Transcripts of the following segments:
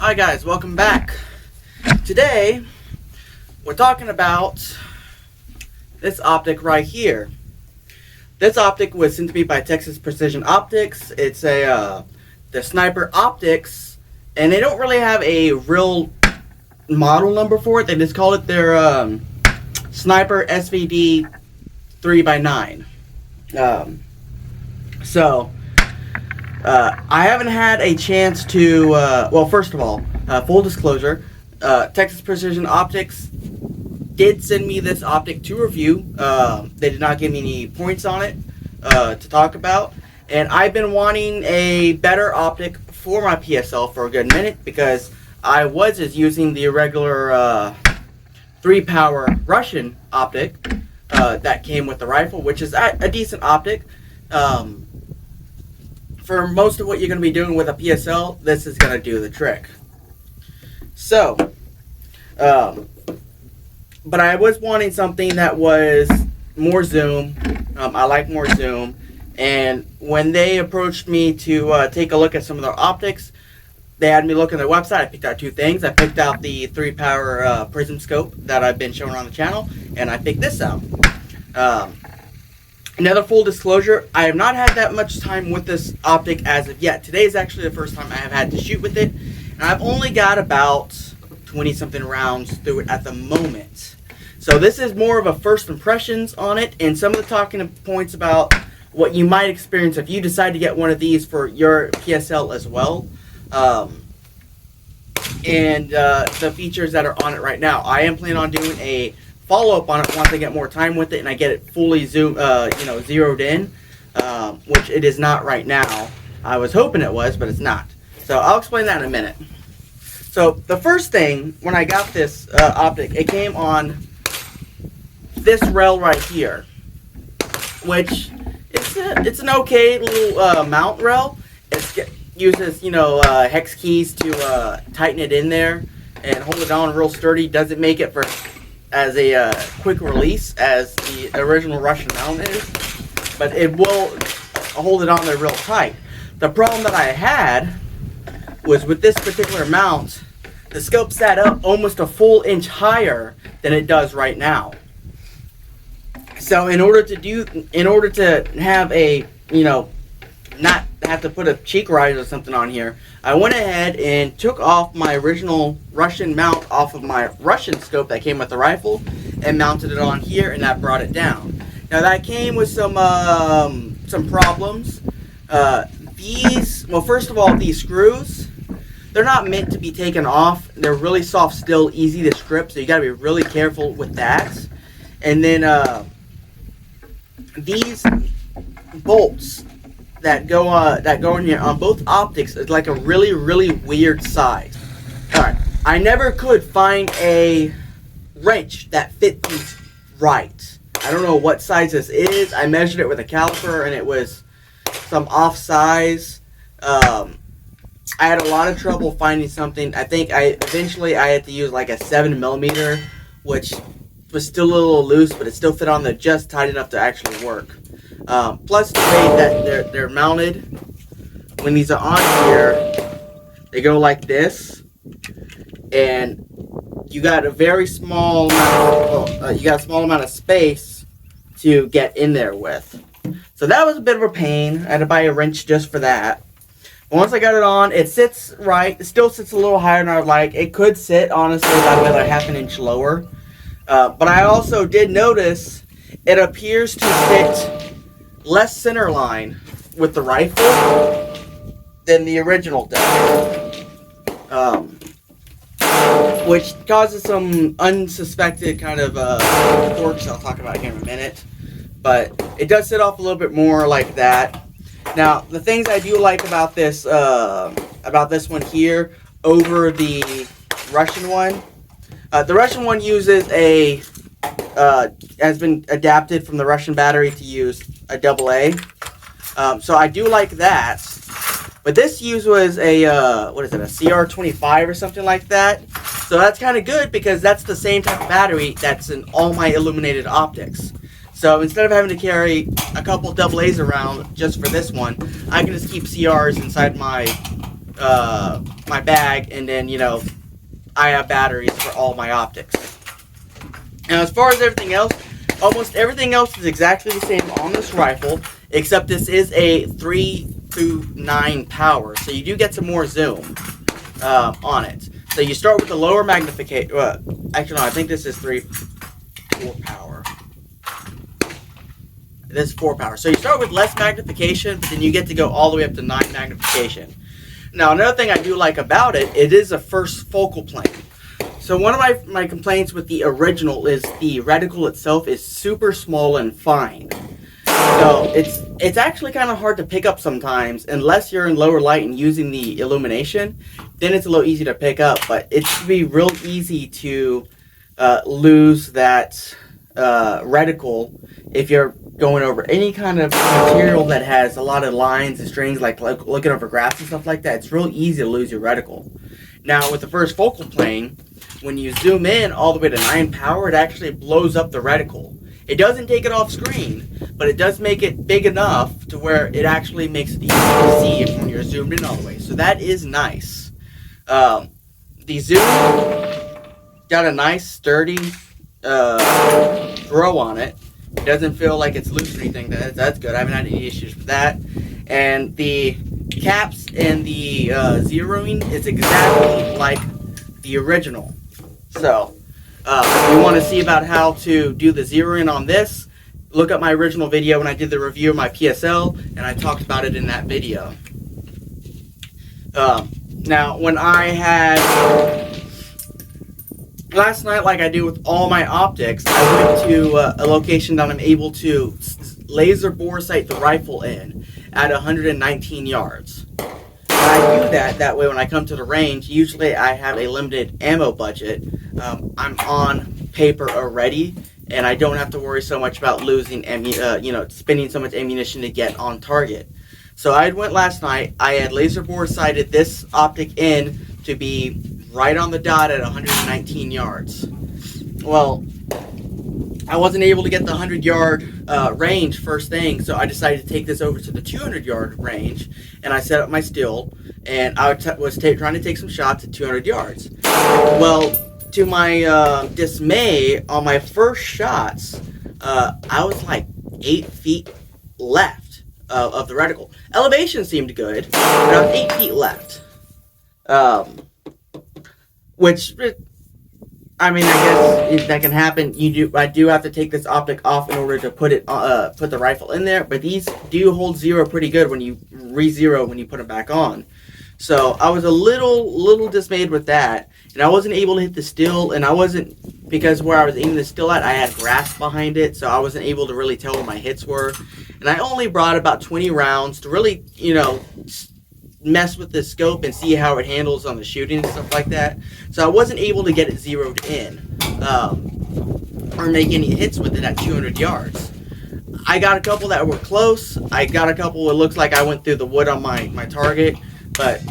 Hi guys, welcome back. Today we're talking about this optic right here. This optic was sent to me by Texas Precision Optics. It's the Sniper Optics, and they don't really have a real model number for it. They just call it their Sniper SVD 3x9. I haven't had a chance to, well, first of all, full disclosure, Texas Precision Optics did send me this optic to review. They did not give me any points on it to talk about. And I've been wanting a better optic for my PSL for a good minute because I was just using the regular 3-power Russian optic that came with the rifle, which is a decent optic. For most of what you're going to be doing with a PSL, this is going to do the trick. So, but I was wanting something that was more zoom. I like more zoom. And when they approached me to take a look at some of their optics, they had me look at their website. I picked out two things. I picked out the 3-power prism scope that I've been showing on the channel, and I picked this out. Another full disclosure, I have not had that much time with this optic as of yet. Today is actually the first time I have had to shoot with it, and I've only got about 20-something rounds through it at the moment. So this is more of a first impressions on it, and some of the talking points about what you might experience if you decide to get one of these for your PSL as well, and the features that are on it right now. I am planning on doing a follow-up on it once I get more time with it and I get it fully zeroed in, which it is not right now. I was hoping it was, but it's not. So I'll explain that in a minute. So the first thing, when I got this optic, it came on this rail right here, which it's an okay little mount rail. It uses hex keys to tighten it in there and hold it on real sturdy. Doesn't make it as a quick release as the original Russian mount is, but it will hold it on there real tight. The problem that I had was with this particular mount, the scope sat up almost a full inch higher than it does right now. So in order to have a, not have to put a cheek rise or something on here, I went ahead and took off my original Russian mount off of my Russian scope that came with the rifle and mounted it on here, and that brought it down. Now that came with some problems. Well, first of all, these screws, they're not meant to be taken off. They're really soft still, easy to strip, so you gotta be really careful with that. And then these bolts that go in here on both optics is like a really weird size. Alright, I never could find a wrench that fit these right. I don't know what size this is. I measured it with a caliper and it was some off size. I had a lot of trouble finding something. I think eventually I had to use like a 7mm, which was still a little loose, but it still fit on there just tight enough to actually work. Plus the way that they're mounted, when these are on here, they go like this, and you got a very small amount of space to get in there with. So that was a bit of a pain. I had to buy a wrench just for that. But once I got it on, it sits right. It still sits a little higher than I would like. It could sit honestly about another half an inch lower. But I also did notice it appears to sit less center line with the rifle than the original does, which causes some unsuspected kind of quirks I'll talk about here in a minute. But it does sit off a little bit more like that. Now, the things I do like about this one here over the Russian one, the Russian one uses has been adapted from the Russian battery to use a AA. So I do like that. But this was a CR25 or something like that. So that's kind of good because that's the same type of battery that's in all my illuminated optics. So instead of having to carry a couple AA's around just for this one, I can just keep CRs inside my my bag, and then, you know, I have batteries for all my optics. And as far as everything else, almost everything else is exactly the same on this rifle, except this is a 3 through 9 power, so you do get some more zoom on it. So you start with the lower magnification. Actually, no, I think this is 4 power. This is 4 power. So you start with less magnification, but then you get to go all the way up to 9 magnification. Now, another thing I do like about it, it is a first focal plane. So one of my complaints with the original is the reticle itself is super small and fine. So it's actually kind of hard to pick up sometimes, unless you're in lower light and using the illumination. Then it's a little easy to pick up, but it should be real easy to lose that reticle if you're going over any kind of material that has a lot of lines and strings, like looking over grass and stuff like that. It's real easy to lose your reticle. Now with the first focal plane, when you zoom in all the way to 9 power, it actually blows up the reticle. It doesn't take it off screen, but it does make it big enough to where it actually makes it easy to see when you're zoomed in all the way. So that is nice. The zoom got a nice sturdy throw on it. It doesn't feel like it's loose or anything. That's good. I haven't had any issues with that. And the caps and the zeroing is exactly like the original. So if you want to see about how to do the zeroing on this, look up my original video when I did the review of my PSL, and I talked about it in that video. Now, when I had last night, like I do with all my optics, I went to a location that I'm able to laser bore sight the rifle in at 119 yards. And I do that way when I come to the range. Usually I have a limited ammo budget. I'm on paper already, and I don't have to worry so much about losing, spending so much ammunition to get on target. So I went last night. I had laser bore sighted this optic in to be right on the dot at 119 yards. Well, I wasn't able to get the 100-yard range first thing, so I decided to take this over to the 200-yard range, and I set up my still, and I was trying to take some shots at 200 yards. Well, to my dismay, on my first shots, I was like 8 feet left of the reticle. Elevation seemed good, but I was 8 feet left. Which, I mean, I guess that can happen. I do have to take this optic off in order to put the rifle in there, but these do hold zero pretty good when you re-zero when you put them back on. So I was a little dismayed with that, and I wasn't able to hit the still, and I wasn't, because where I was aiming the still at, I had grass behind it, so I wasn't able to really tell where my hits were. And I only brought about 20 rounds to really, mess with the scope and see how it handles on the shooting and stuff like that. So I wasn't able to get it zeroed in or make any hits with it at 200 yards. I got a couple that were close. I got a couple it looks like I went through the wood on my target, but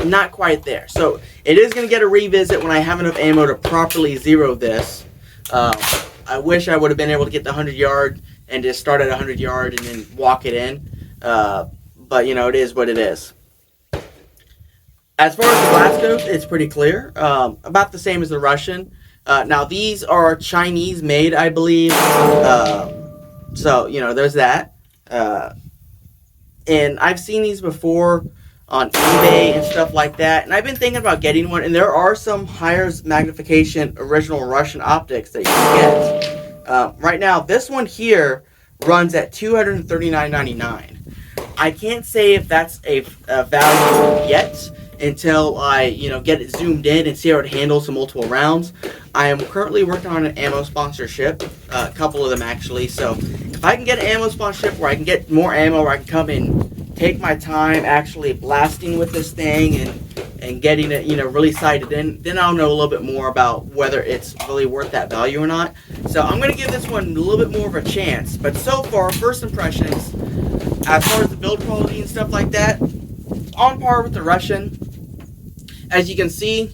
not quite there. So it is going to get a revisit when I have enough ammo to properly zero this. I wish I would have been able to get the 100-yard and just start at 100-yard and then walk it in. But, it is what it is. As far as the glass goes, it's pretty clear. About the same as the Russian. Now, these are Chinese made, I believe. So, there's that. And I've seen these before on eBay and stuff like that. And I've been thinking about getting one. And there are some higher magnification original Russian optics that you can get. Right now, this one here runs at $239.99. I can't say if that's a value yet until I, get it zoomed in and see how it handles some multiple rounds. I am currently working on an ammo sponsorship, a couple of them actually. So if I can get an ammo sponsorship where I can get more ammo, where I can come and take my time actually blasting with this thing and getting it, really sighted in, then I'll know a little bit more about whether it's really worth that value or not. So I'm going to give this one a little bit more of a chance. But so far, first impressions, as far as the build quality and stuff like that, on par with the Russian. As you can see,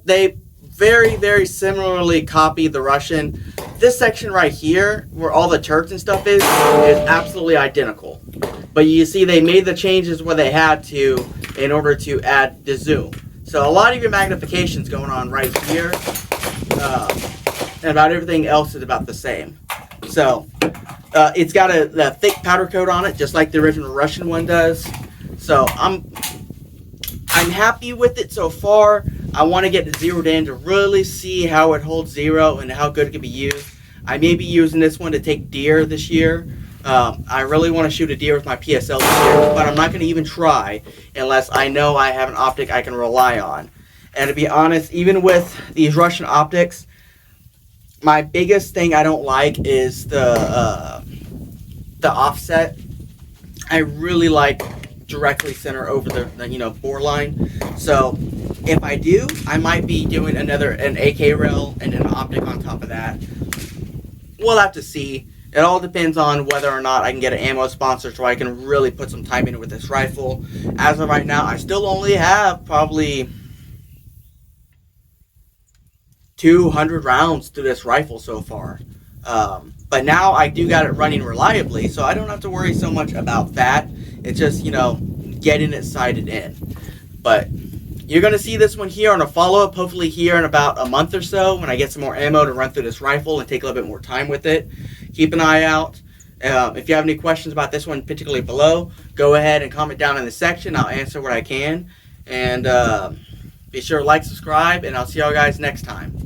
they very, very similarly copy the Russian. This section right here, where all the turrets and stuff is absolutely identical. But you see they made the changes where they had to in order to add the zoom. So a lot of your magnification's going on right here. And about everything else is about the same. So it's got a thick powder coat on it, just like the original Russian one does. So I'm happy with it so far. I want to get it zeroed in to really see how it holds zero and how good it can be used. I may be using this one to take deer this year. I really want to shoot a deer with my PSL this year, but I'm not going to even try unless I know I have an optic I can rely on. And to be honest, even with these Russian optics, my biggest thing I don't like is the offset. I really like directly center over the bore line. So if I do, I might be doing an AK rail and an optic on top of that. We'll have to see. It all depends on whether or not I can get an ammo sponsor so I can really put some time into with this rifle. As of right now, I still only have probably 200 rounds to this rifle so far. But now I do got it running reliably, so I don't have to worry so much about that. It's just, getting it sighted in. But you're going to see this one here on a follow-up, hopefully here in about a month or so when I get some more ammo to run through this rifle and take a little bit more time with it. Keep an eye out. If you have any questions about this one, particularly below, go ahead and comment down in the section. I'll answer what I can. And be sure to like, subscribe, and I'll see y'all guys next time.